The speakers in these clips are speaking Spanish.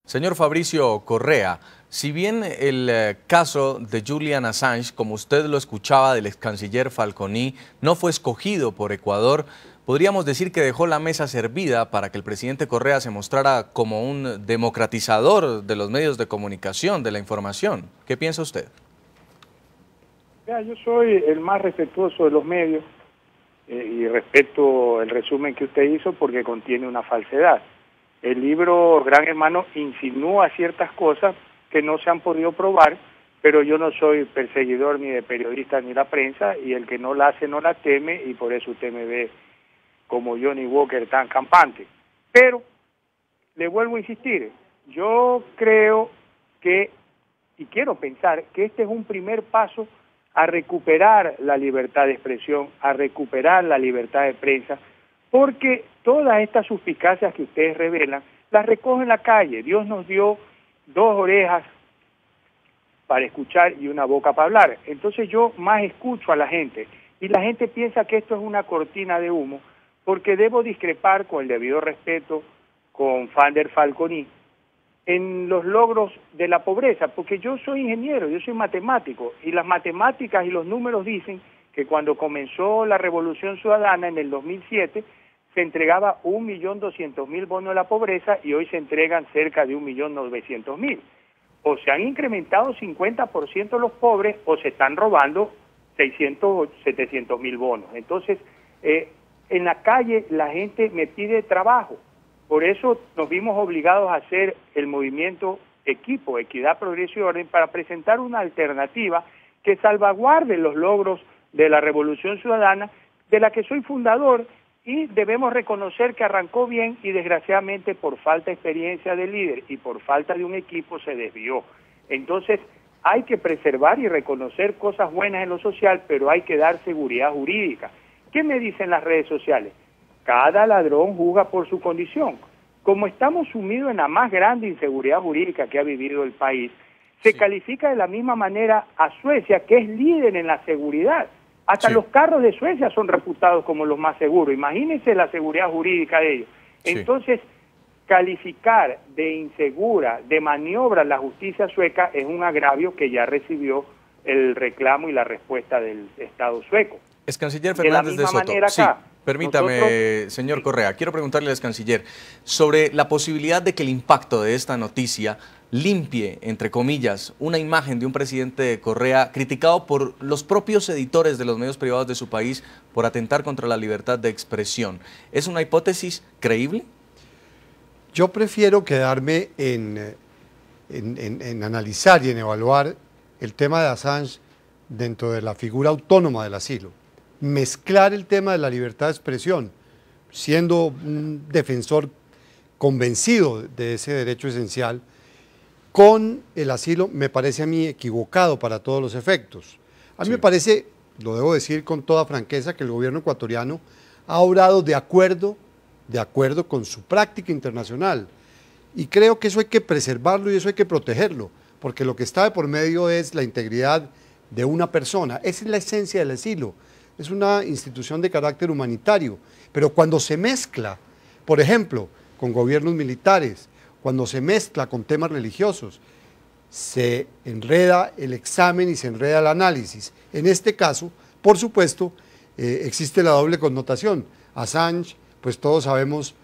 Señor Fabricio Correa, si bien el caso de Julian Assange, como usted lo escuchaba del ex canciller Falconi, no fue escogido por Ecuador, podríamos decir que dejó la mesa servida para que el presidente Correa se mostrara como un democratizador de los medios de comunicación, de la información. ¿Qué piensa usted? Ya, yo soy el más respetuoso de los medios y respeto el resumen que usted hizo porque contiene una falsedad. El libro Gran Hermano insinúa ciertas cosas que no se han podido probar, pero yo no soy perseguidor ni de periodistas ni de la prensa, y el que no la hace no la teme, y por eso usted me ve como Johnny Walker tan campante. Pero le vuelvo a insistir, yo creo que, y quiero pensar, que este es un primer paso a recuperar la libertad de expresión, a recuperar la libertad de prensa, porque todas estas suspicacias que ustedes revelan, las recogen en la calle. Dios nos dio dos orejas para escuchar y una boca para hablar. Entonces yo más escucho a la gente, y la gente piensa que esto es una cortina de humo, porque debo discrepar, con el debido respeto, con Fander Falconi, en los logros de la pobreza, porque yo soy ingeniero, yo soy matemático, y las matemáticas y los números dicen que cuando comenzó la Revolución Ciudadana en el 2007, se entregaba 1.200.000 bonos de la pobreza, y hoy se entregan cerca de 1.900.000. O se han incrementado 50% los pobres, o se están robando 600 o 700.000 bonos. Entonces, en la calle la gente me pide trabajo. Por eso nos vimos obligados a hacer el movimiento Equipo, Equidad, Progreso y Orden, para presentar una alternativa que salvaguarde los logros de la Revolución Ciudadana, de la que soy fundador, y debemos reconocer que arrancó bien y desgraciadamente por falta de experiencia del líder y por falta de un equipo se desvió. Entonces hay que preservar y reconocer cosas buenas en lo social, pero hay que dar seguridad jurídica. ¿Qué me dicen las redes sociales? Cada ladrón juzga por su condición. Como estamos sumidos en la más grande inseguridad jurídica que ha vivido el país, se califica de la misma manera a Suecia, que es líder en la seguridad. Hasta los carros de Suecia son reputados como los más seguros. Imagínense la seguridad jurídica de ellos. Entonces, calificar de insegura, de maniobra la justicia sueca es un agravio que ya recibió el reclamo y la respuesta del Estado sueco. Ex canciller Fernández de Soto. Manera acá, permítame, señor Correa, quiero preguntarle al ex canciller sobre la posibilidad de que el impacto de esta noticia limpie, entre comillas, una imagen de un presidente Correa criticado por los propios editores de los medios privados de su país por atentar contra la libertad de expresión. ¿Es una hipótesis creíble? Yo prefiero quedarme en analizar y en evaluar el tema de Assange dentro de la figura autónoma del asilo. Mezclar el tema de la libertad de expresión, siendo un defensor convencido de ese derecho esencial, con el asilo me parece a mí equivocado para todos los efectos. A mí me parece, lo debo decir con toda franqueza, que el gobierno ecuatoriano ha obrado de acuerdo con su práctica internacional, y creo que eso hay que preservarlo y eso hay que protegerlo, porque lo que está de por medio es la integridad de una persona. Esa es la esencia del asilo. Es una institución de carácter humanitario, pero cuando se mezcla, por ejemplo, con gobiernos militares, cuando se mezcla con temas religiosos, se enreda el examen y se enreda el análisis. En este caso, por supuesto, existe la doble connotación. Assange, pues todos sabemos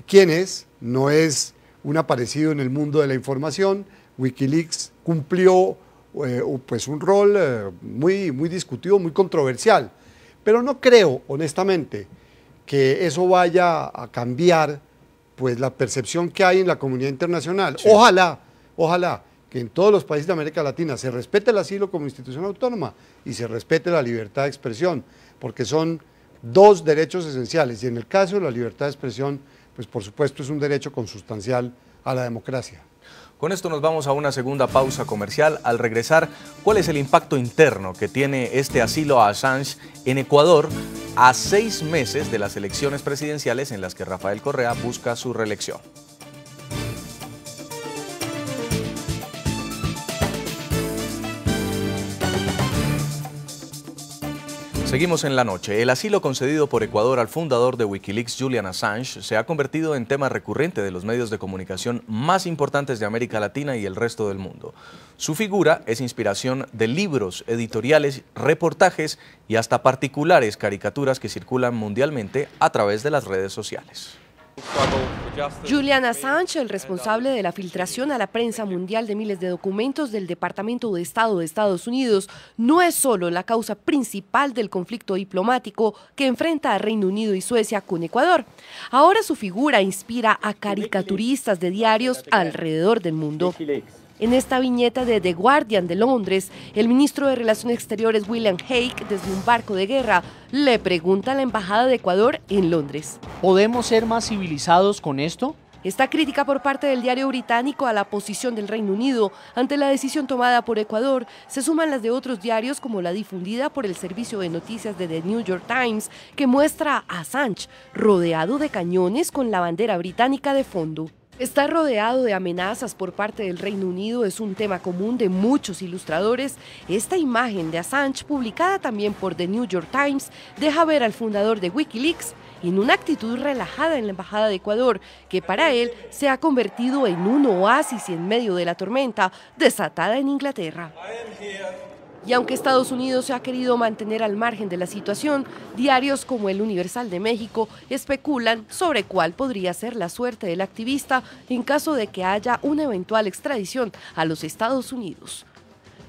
quién es, no es un aparecido en el mundo de la información. Wikileaks cumplió pues un rol muy discutido, muy controversial. Pero no creo, honestamente, que eso vaya a cambiar pues la percepción que hay en la comunidad internacional. Ojalá que en todos los países de América Latina se respete el asilo como institución autónoma y se respete la libertad de expresión, porque son dos derechos esenciales, y en el caso de la libertad de expresión, pues por supuesto es un derecho consustancial a la democracia. Con esto nos vamos a una segunda pausa comercial. Al regresar, ¿cuál es el impacto interno que tiene este asilo a Assange en Ecuador a 6 meses de las elecciones presidenciales en las que Rafael Correa busca su reelección? Seguimos en la noche. El asilo concedido por Ecuador al fundador de Wikileaks, Julian Assange, se ha convertido en tema recurrente de los medios de comunicación más importantes de América Latina y el resto del mundo. Su figura es inspiración de libros, editoriales, reportajes y hasta particulares caricaturas que circulan mundialmente a través de las redes sociales. Julian Assange, el responsable de la filtración a la prensa mundial de miles de documentos del Departamento de Estado de Estados Unidos, no es solo la causa principal del conflicto diplomático que enfrenta a Reino Unido y Suecia con Ecuador. Ahora su figura inspira a caricaturistas de diarios alrededor del mundo. En esta viñeta de The Guardian de Londres, el ministro de Relaciones Exteriores William Hague, desde un barco de guerra, le pregunta a la Embajada de Ecuador en Londres: ¿podemos ser más civilizados con esto? Esta crítica por parte del diario británico a la posición del Reino Unido ante la decisión tomada por Ecuador se suman las de otros diarios, como la difundida por el servicio de noticias de The New York Times, que muestra a Assange rodeado de cañones con la bandera británica de fondo. Estar rodeado de amenazas por parte del Reino Unido es un tema común de muchos ilustradores. Esta imagen de Assange, publicada también por The New York Times, deja ver al fundador de Wikileaks en una actitud relajada en la Embajada de Ecuador, que para él se ha convertido en un oasis en medio de la tormenta desatada en Inglaterra. Y aunque Estados Unidos se ha querido mantener al margen de la situación, diarios como El Universal de México especulan sobre cuál podría ser la suerte del activista en caso de que haya una eventual extradición a los Estados Unidos.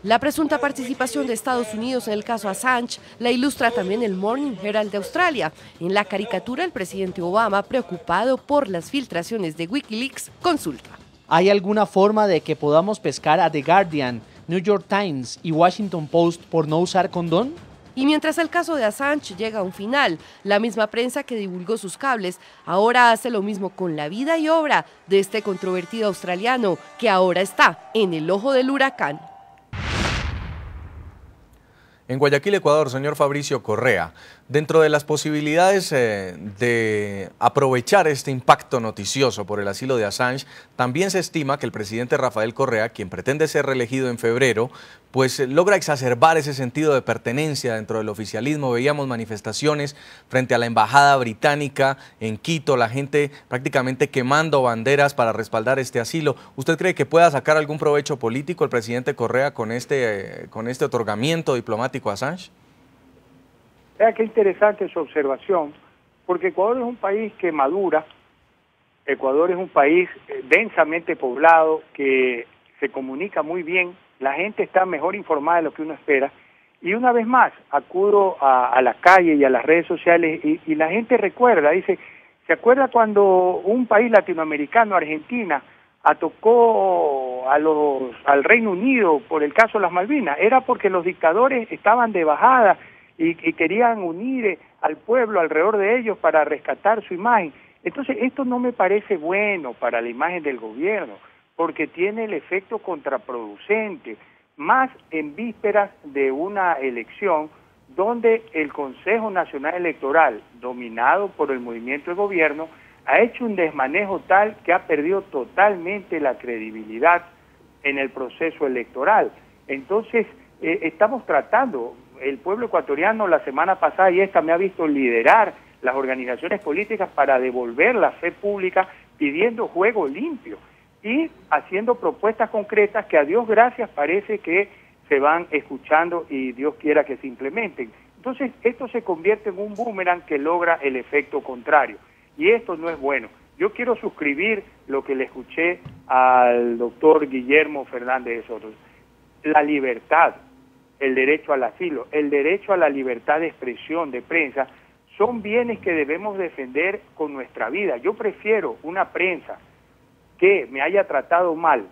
La presunta participación de Estados Unidos en el caso Assange la ilustra también el Morning Herald de Australia. En la caricatura, el presidente Obama, preocupado por las filtraciones de Wikileaks, consulta: ¿hay alguna forma de que podamos pescar a The Guardian, New York Times y Washington Post por no usar condón? Y mientras el caso de Assange llega a un final, la misma prensa que divulgó sus cables ahora hace lo mismo con la vida y obra de este controvertido australiano, que ahora está en el ojo del huracán. En Guayaquil, Ecuador, señor Fabricio Correa, dentro de las posibilidades de aprovechar este impacto noticioso por el asilo de Assange, también se estima que el presidente Rafael Correa, quien pretende ser reelegido en febrero, pues logra exacerbar ese sentido de pertenencia dentro del oficialismo. Veíamos manifestaciones frente a la embajada británica en Quito, la gente prácticamente quemando banderas para respaldar este asilo. ¿Usted cree que pueda sacar algún provecho político el presidente Correa con este otorgamiento diplomático a Assange? Vea qué interesante su observación, porque Ecuador es un país que madura, Ecuador es un país densamente poblado, que se comunica muy bien, la gente está mejor informada de lo que uno espera, y una vez más acudo a la calle y a las redes sociales y la gente recuerda, dice, ¿se acuerda cuando un país latinoamericano, Argentina, atacó al Reino Unido por el caso de las Malvinas? Era porque los dictadores estaban de bajada y querían unir al pueblo alrededor de ellos para rescatar su imagen. Entonces, esto no me parece bueno para la imagen del gobierno, porque tiene el efecto contraproducente, más en vísperas de una elección donde el Consejo Nacional Electoral, dominado por el movimiento de gobierno, ha hecho un desmanejo tal que ha perdido totalmente la credibilidad en el proceso electoral. Entonces, estamos tratando, el pueblo ecuatoriano la semana pasada y esta me ha visto liderar las organizaciones políticas para devolver la fe pública, pidiendo juego limpio y haciendo propuestas concretas que a Dios gracias parece que se van escuchando y Dios quiera que se implementen. Entonces esto se convierte en un boomerang que logra el efecto contrario y esto no es bueno. Yo quiero suscribir lo que le escuché al doctor Guillermo Fernández de Soto. La libertad, el derecho al asilo, el derecho a la libertad de expresión, de prensa, son bienes que debemos defender con nuestra vida. Yo prefiero una prensa que me haya tratado mal,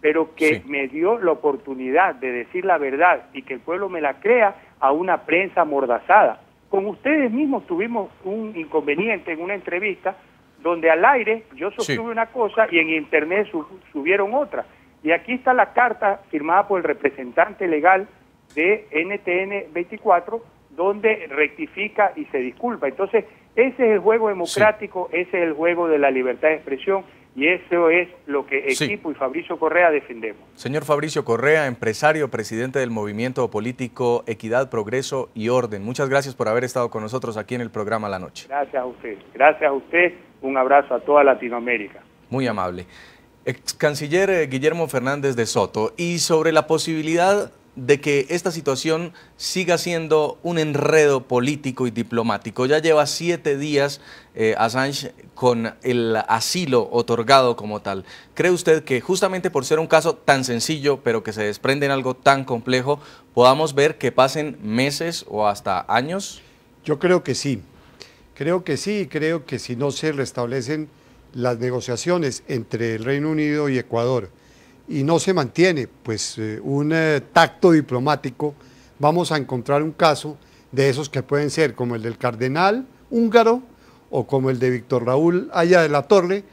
pero que me dio la oportunidad de decir la verdad y que el pueblo me la crea, a una prensa amordazada. Con ustedes mismos tuvimos un inconveniente en una entrevista donde al aire yo sostuve una cosa y en internet subieron otra. Y aquí está la carta firmada por el representante legal de NTN 24, donde rectifica y se disculpa. Entonces, ese es el juego democrático, ese es el juego de la libertad de expresión, Y eso es lo que Equipo y Fabricio Correa defendemos. Señor Fabricio Correa, empresario, presidente del movimiento político Equidad, Progreso y Orden. Muchas gracias por haber estado con nosotros aquí en el programa La Noche. Gracias a usted. Gracias a usted. Un abrazo a toda Latinoamérica. Muy amable. Ex canciller Guillermo Fernández de Soto, y sobre la posibilidad de que esta situación siga siendo un enredo político y diplomático. Ya lleva 7 días Assange con el asilo otorgado como tal. ¿Cree usted que justamente por ser un caso tan sencillo, pero que se desprende en algo tan complejo, podamos ver que pasen meses o hasta años? Yo creo que sí. Creo que sí, y creo que si no se restablecen las negociaciones entre el Reino Unido y Ecuador y no se mantiene pues un tacto diplomático, vamos a encontrar un caso de esos que pueden ser como el del cardenal húngaro o como el de Víctor Raúl Haya de la Torre,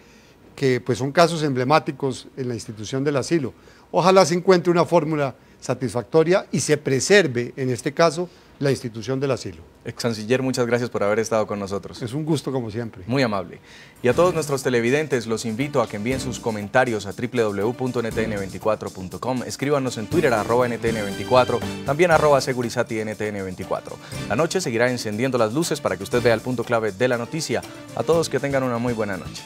que pues son casos emblemáticos en la institución del asilo. Ojalá se encuentre una fórmula satisfactoria y se preserve, en este caso, la institución del asilo. Ex canciller, muchas gracias por haber estado con nosotros. Es un gusto como siempre. Muy amable. Y a todos nuestros televidentes los invito a que envíen sus comentarios a www.ntn24.com, escríbanos en Twitter @ntn24, también @segurizatiNTN24. La noche seguirá encendiendo las luces para que usted vea el punto clave de la noticia. A todos que tengan una muy buena noche.